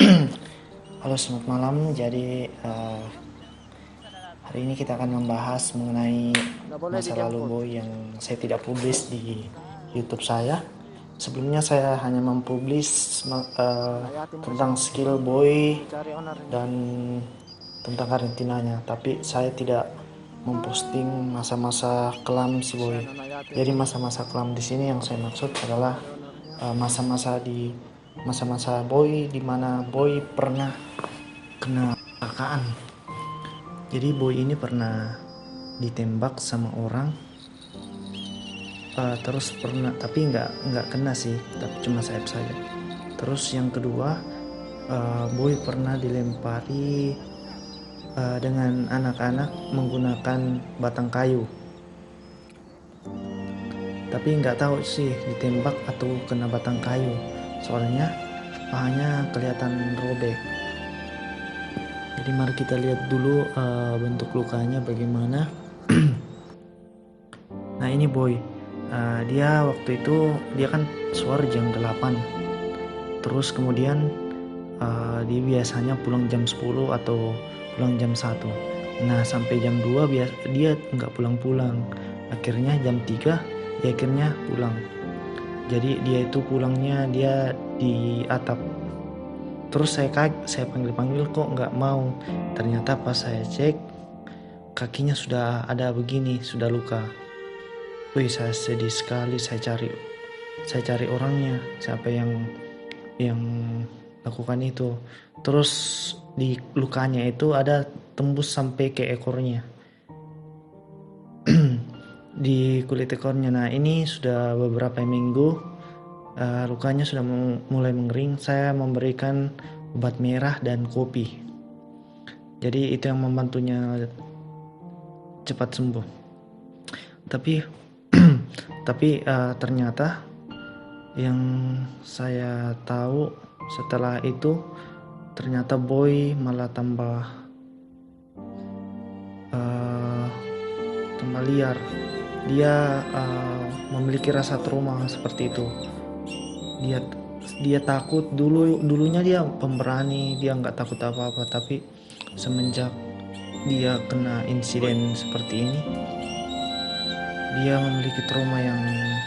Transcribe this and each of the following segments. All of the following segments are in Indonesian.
Halo, selamat malam. Jadi hari ini kita akan membahas mengenai Nggak boleh masa lalu dijemput. Boy yang saya tidak publis di YouTube saya. Sebelumnya saya hanya mempublis Hayatin tentang masih skill Boy dicari ownernya. dan tentang karantinanya, tapi saya tidak memposting masa-masa kelam si Boy. Kasihan anak yatim Jadi ini. masa-masa kelam di sini yang saya maksud adalah Cari ownernya. masa-masa Boy di mana Boy pernah kena kecelakaan. Jadi Boy ini pernah ditembak sama orang, terus pernah, tapi nggak kena sih, tapi cuma sayap saja. Terus yang kedua, Boy pernah dilempari dengan anak-anak menggunakan batang kayu, tapi nggak tahu sih ditembak atau kena batang kayu, soalnya pahanya kelihatan robek. Jadi mari kita lihat dulu bentuk lukanya bagaimana. Nah ini Boy, dia waktu itu dia kan suar jam 8. Terus kemudian dia biasanya pulang jam 10 atau pulang jam 1. Nah sampai jam 2 dia nggak pulang-pulang. Akhirnya jam 3 dia akhirnya pulang. Jadi dia itu pulangnya dia di atap. Terus saya panggil-panggil kok nggak mau. Ternyata pas saya cek kakinya sudah ada begini, sudah luka. Wih, saya sedih sekali. Saya cari orangnya, siapa yang lakukan itu. Terus di lukanya itu ada tembus sampai ke ekornya, di kulit ekornya. Nah ini sudah beberapa minggu, lukanya sudah mulai mengering. Saya memberikan obat merah dan kopi, jadi itu yang membantunya cepat sembuh. Tapi ternyata yang saya tahu setelah itu, ternyata Boy malah tambah liar. Dia memiliki rasa trauma seperti itu. Dia takut, dulunya dia pemberani, dia nggak takut apa-apa, tapi semenjak dia kena insiden seperti ini, dia memiliki trauma yang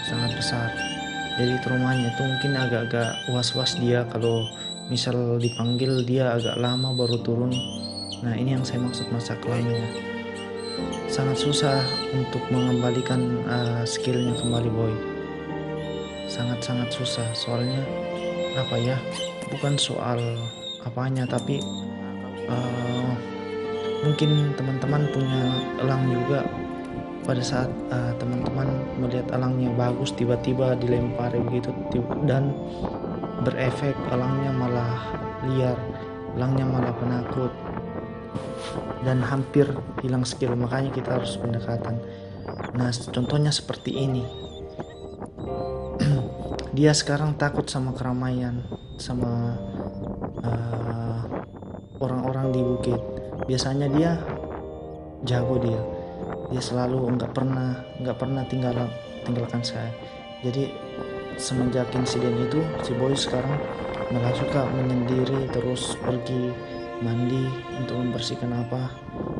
sangat besar. Jadi traumanya itu mungkin agak-agak was-was dia kalau misal dipanggil, dia agak lama baru turun. Nah ini yang saya maksud masa kelamnya. Sangat susah untuk mengembalikan skillnya kembali Boy. Sangat-sangat susah, soalnya apa ya, bukan soal apanya, tapi uh, mungkin teman-teman punya elang juga. Pada saat teman-teman melihat elangnya bagus, tiba-tiba dilempari begitu, dan berefek elangnya malah liar, elangnya malah penakut dan hampir hilang skill. Makanya kita harus pendekatan. Nah contohnya seperti ini. Dia sekarang takut sama keramaian, sama orang-orang di bukit. Biasanya dia jago, dia selalu nggak pernah tinggalkan saya. Jadi semenjak insiden itu, si Boy sekarang malah suka menyendiri, terus pergi mandi untuk membersihkan apa.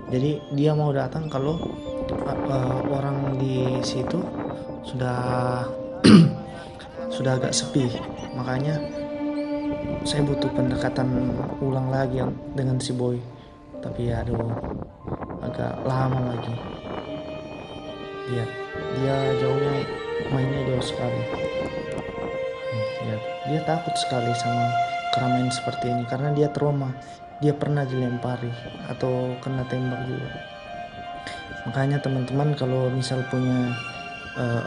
Jadi dia mau datang kalau orang di situ sudah sudah agak sepi. Makanya saya butuh pendekatan ulang lagi dengan si Boy, tapi ya aduh, agak lama lagi. Dia jauhnya, mainnya jauh sekali. Ya, dia takut sekali sama keramaian seperti ini karena dia trauma. Dia pernah dilempari atau kena tembak juga. Makanya teman-teman kalau misal punya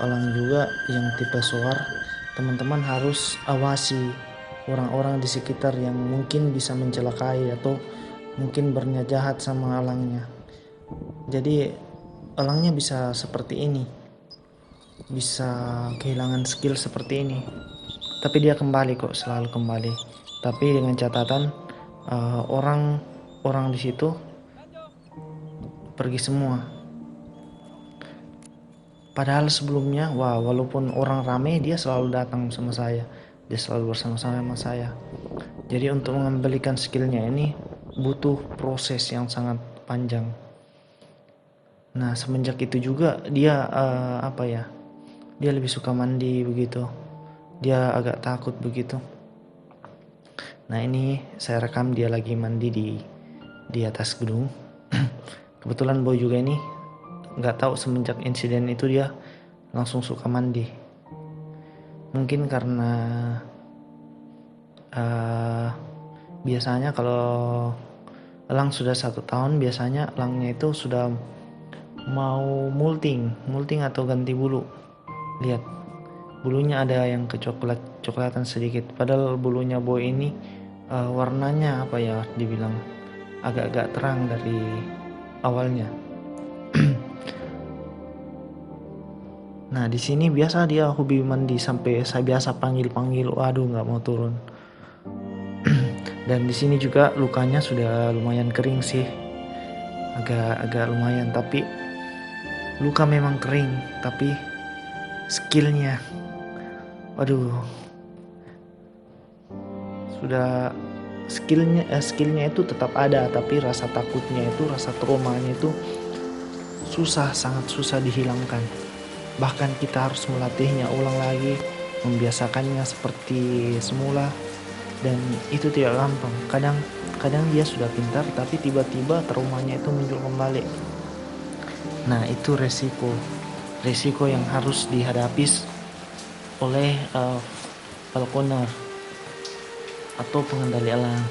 elang juga yang tipe soar, teman-teman harus awasi orang-orang di sekitar yang mungkin bisa mencelakai atau mungkin berniat jahat sama elangnya. Jadi elangnya bisa seperti ini, bisa kehilangan skill seperti ini, tapi dia kembali kok, selalu kembali. Tapi dengan catatan orang di situ pergi semua. Padahal sebelumnya, walaupun orang rame, dia selalu datang sama saya, dia selalu bersama-sama sama saya. Jadi untuk mengembalikan skillnya ini butuh proses yang sangat panjang. Nah semenjak itu juga dia apa ya, dia lebih suka mandi begitu, dia agak takut begitu. Nah ini saya rekam dia lagi mandi di atas gedung. Kebetulan Boy juga ini nggak tahu semenjak insiden itu dia langsung suka mandi. Mungkin karena biasanya kalau elang sudah 1 tahun, biasanya elangnya itu sudah mau multing atau ganti bulu. Lihat, bulunya ada yang coklatan sedikit. Padahal bulunya Boy ini warnanya apa ya, dibilang agak-agak terang dari awalnya. Nah di sini biasa dia hobi mandi sampai saya biasa panggil, waduh nggak mau turun. Dan di sini juga lukanya sudah lumayan kering sih, agak lumayan, tapi luka memang kering, tapi skillnya, waduh, sudah skillnya itu tetap ada, tapi rasa takutnya itu, rasa traumanya itu sangat susah dihilangkan. Bahkan kita harus melatihnya ulang lagi, membiasakannya seperti semula. Dan itu tidak gampang. Kadang dia sudah pintar, tapi tiba-tiba traumanya itu muncul kembali. Nah itu resiko yang harus dihadapi oleh falconer atau pengendali elang.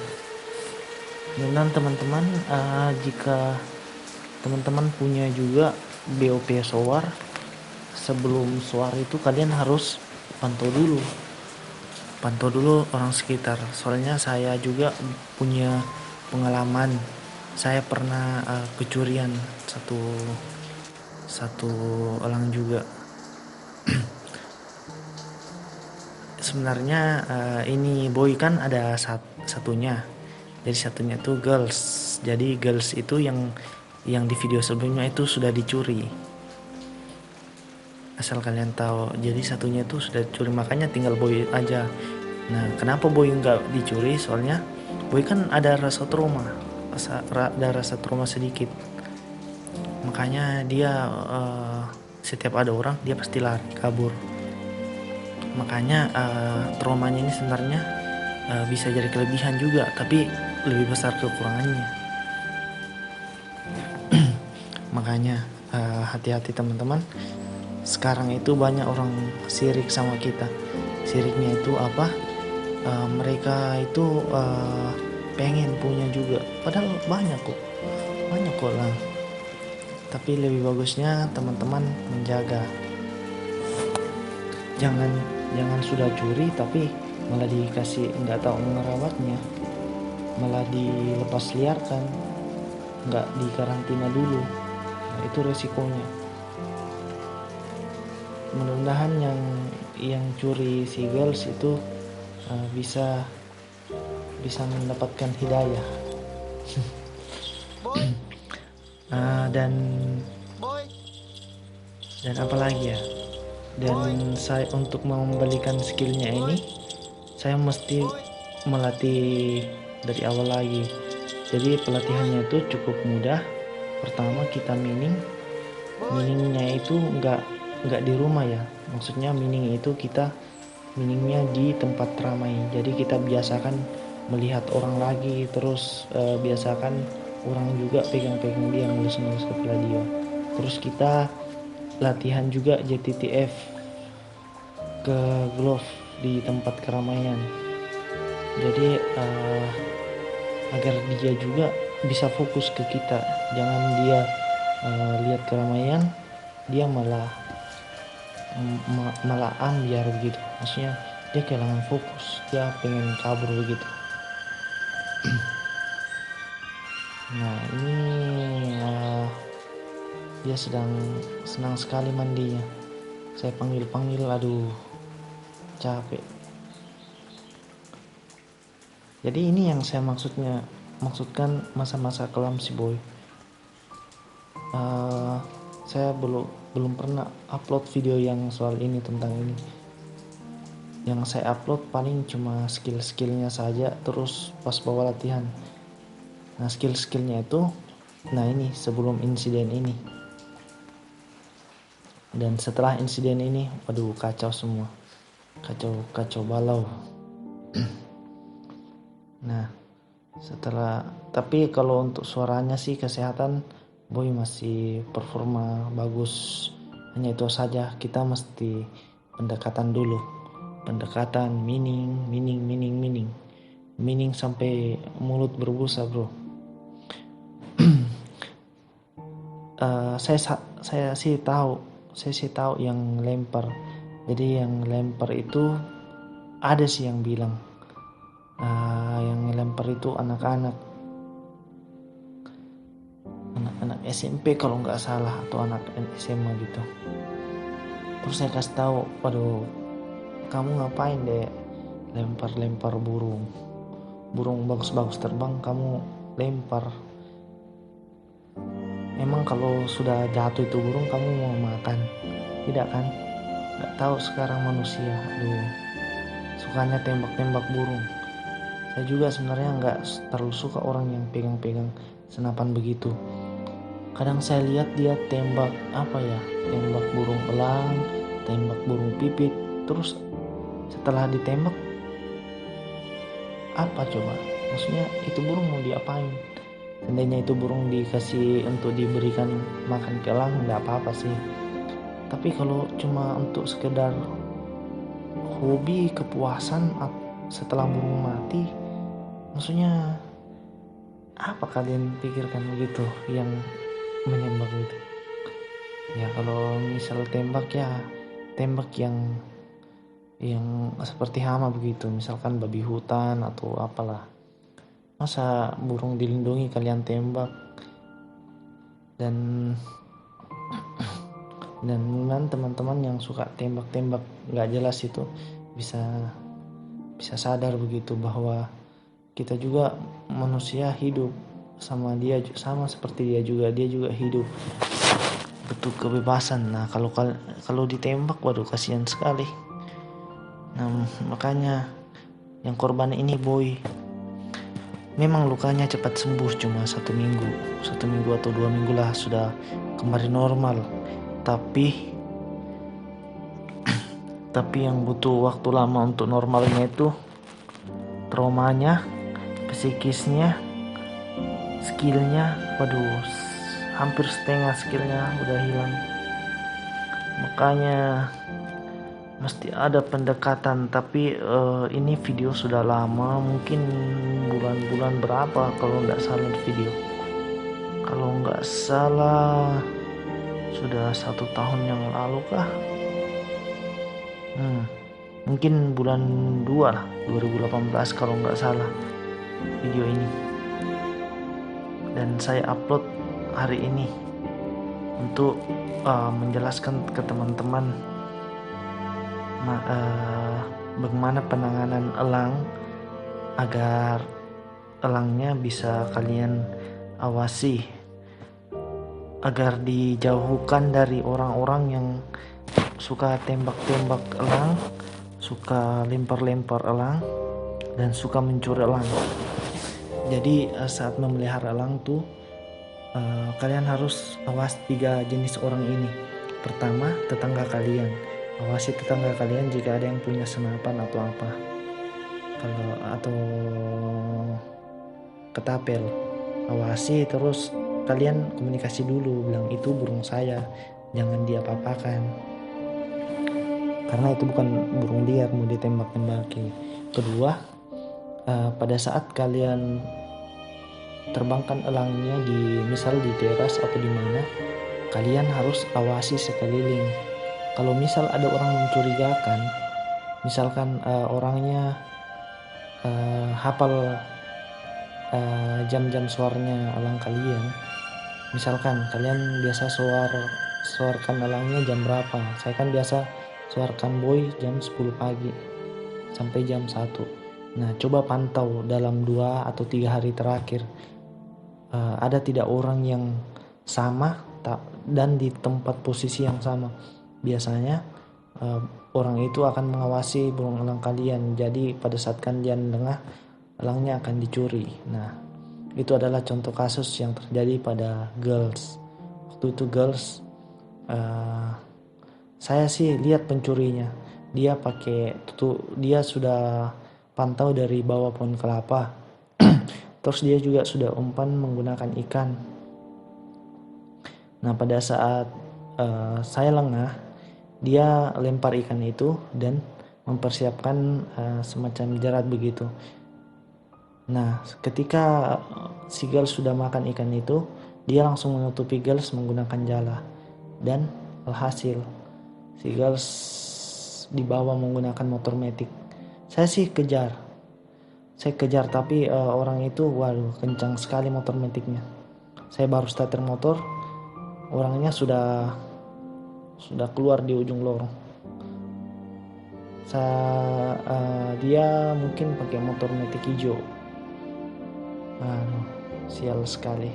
Dan teman-teman, jika teman-teman punya juga BOP soar, sebelum soar itu kalian harus pantau dulu orang sekitar. Soalnya saya juga punya pengalaman, saya pernah kecurian satu elang juga. Sebenarnya ini Boy kan ada satunya, jadi satunya itu girls. Jadi girls itu yang di video sebelumnya itu sudah dicuri, asal kalian tahu. Jadi satunya itu sudah dicuri, makanya tinggal Boy aja. Nah kenapa Boy nggak dicuri? Soalnya Boy kan ada rasa trauma sedikit, makanya dia setiap ada orang dia pasti lari kabur. Makanya traumanya ini sebenarnya bisa jadi kelebihan juga, tapi lebih besar kekurangannya. Makanya hati-hati teman-teman. Sekarang itu banyak orang sirik sama kita. Siriknya itu apa? Mereka itu pengen punya juga, padahal banyak kok lah. Tapi lebih bagusnya teman-teman menjaga. Jangan sudah curi tapi malah dikasih, nggak tahu merawatnya, malah dilepas liarkan, nggak dikarantina dulu. Nah itu resikonya. Mudah-mudahan yang curi si girls itu bisa mendapatkan hidayah. Dan apa lagi ya, dan saya untuk mengembalikan skillnya ini saya mesti melatih dari awal lagi. Jadi pelatihannya itu cukup mudah. Pertama kita miningnya itu nggak di rumah ya, maksudnya mining itu kita miningnya di tempat ramai. Jadi kita biasakan melihat orang lagi, terus biasakan orang juga pegang-pegang dia, ngelus-ngelus kepala dia. Terus kita latihan juga JTTF ke glove di tempat keramaian. Jadi agar dia juga bisa fokus ke kita, jangan dia lihat keramaian dia malah ambiar begitu, maksudnya dia kehilangan fokus, dia pengen kabur begitu. Nah ini dia senang sekali mandinya. Saya panggil, aduh capek. Jadi ini yang saya maksudkan masa-masa kelam si Boy. Saya belum pernah upload video yang soal ini, tentang ini. Yang saya upload paling cuma skill-skillnya saja, terus pas bawa latihan. Nah skill-skillnya itu, nah ini sebelum insiden ini. Dan setelah insiden ini, waduh kacau semua. Kacau balau. Nah tapi kalau untuk suaranya sih kesehatan Boy masih performa bagus. Hanya itu saja, kita mesti pendekatan dulu. Pendekatan meaning sampai mulut berbusa bro. Saya sih tahu yang lempar. Jadi yang lempar itu ada sih yang bilang yang lempar itu anak-anak SMP kalau nggak salah, atau anak SMA gitu. Terus saya kasih tahu, waduh kamu ngapain deh lempar burung bagus-bagus terbang kamu lempar. Emang kalau sudah jatuh itu burung kamu mau makan? Tidak kan? Nggak tahu sekarang manusia, sukanya tembak-tembak burung. Saya juga sebenarnya nggak terlalu suka orang yang pegang-pegang senapan begitu. Kadang saya lihat dia tembak tembak burung elang, tembak burung pipit, terus setelah ditembak apa coba? Maksudnya itu burung mau diapain? Seandainya itu burung dikasih untuk diberikan makan ke elang, nggak apa-apa sih. Tapi kalau cuma untuk sekedar hobi kepuasan setelah burung mati, maksudnya apa kalian pikirkan begitu yang menembak itu? Ya kalau misal tembak yang seperti hama begitu, misalkan babi hutan atau apalah. Masa burung dilindungi kalian tembak? Dan teman-teman yang suka tembak-tembak nggak jelas itu bisa sadar begitu bahwa kita juga manusia hidup sama seperti dia juga hidup butuh kebebasan. Nah kalau ditembak, waduh kasihan sekali. Nah makanya yang korban ini Boy, memang lukanya cepat sembuh, cuma 1 minggu atau 2 minggu lah sudah kembali normal. Tapi yang butuh waktu lama untuk normalnya itu traumanya, psikisnya, skillnya, waduh hampir setengah skillnya udah hilang. Makanya mesti ada pendekatan. Tapi ini video sudah lama, mungkin bulan berapa kalau nggak salah video. Kalau nggak salah sudah 1 tahun yang lalu kah? Mungkin bulan 2 lah, 2018 kalau nggak salah video ini. Dan saya upload hari ini untuk menjelaskan ke teman-teman bagaimana penanganan elang agar elangnya bisa kalian awasi, agar dijauhkan dari orang-orang yang suka tembak-tembak elang, suka lempar-lempar elang, dan suka mencuri elang. Jadi saat memelihara elang tuh kalian harus awas 3 jenis orang ini. Pertama, tetangga kalian. Awasi tetangga kalian jika ada yang punya senapan atau apa, atau ketapel. Awasi, terus kalian komunikasi dulu, bilang itu burung saya, jangan diapa-apakan, karena itu bukan burung liar mau ditembak-tembaki. Kedua, pada saat kalian terbangkan elangnya misal di teras atau di mana, kalian harus awasi sekeliling. Kalau misal ada orang mencurigakan, misalkan orangnya hafal jam-jam suaranya elang kalian, misalkan kalian biasa suarkan elangnya jam berapa. Saya kan biasa suarkan Boy jam 10 pagi sampai jam 1. Nah coba pantau dalam 2 atau 3 hari terakhir, ada tidak orang yang sama dan di tempat posisi yang sama. Biasanya uh, orang itu akan mengawasi burung elang kalian. Jadi pada saat kalian lengah, elangnya akan dicuri. Nah, itu adalah contoh kasus yang terjadi pada Girls. Waktu itu Girls, saya sih lihat pencurinya. Dia sudah pantau dari bawah pohon kelapa. Terus dia juga sudah umpan menggunakan ikan. Nah, pada saat saya lengah, dia lempar ikan itu dan mempersiapkan semacam jerat begitu. Nah, ketika si Girls sudah makan ikan itu, dia langsung menutupi Girls menggunakan jala. Dan alhasil, si Girls dibawa menggunakan motor metik. Saya kejar tapi orang itu, waduh, kencang sekali motor metiknya. Saya baru starter motor, orangnya sudah keluar di ujung lorong. Dia mungkin pakai motor metik hijau. Aduh, sial sekali.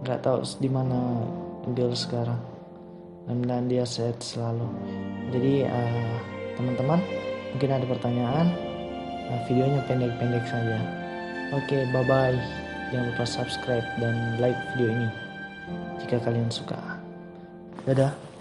Nggak tahu di mana Girls sekarang. Dan dia sehat selalu. Jadi teman-teman, mungkin ada pertanyaan. Videonya pendek-pendek saja. Oke, bye-bye. Jangan lupa subscribe dan like video ini jika kalian suka. Dadah.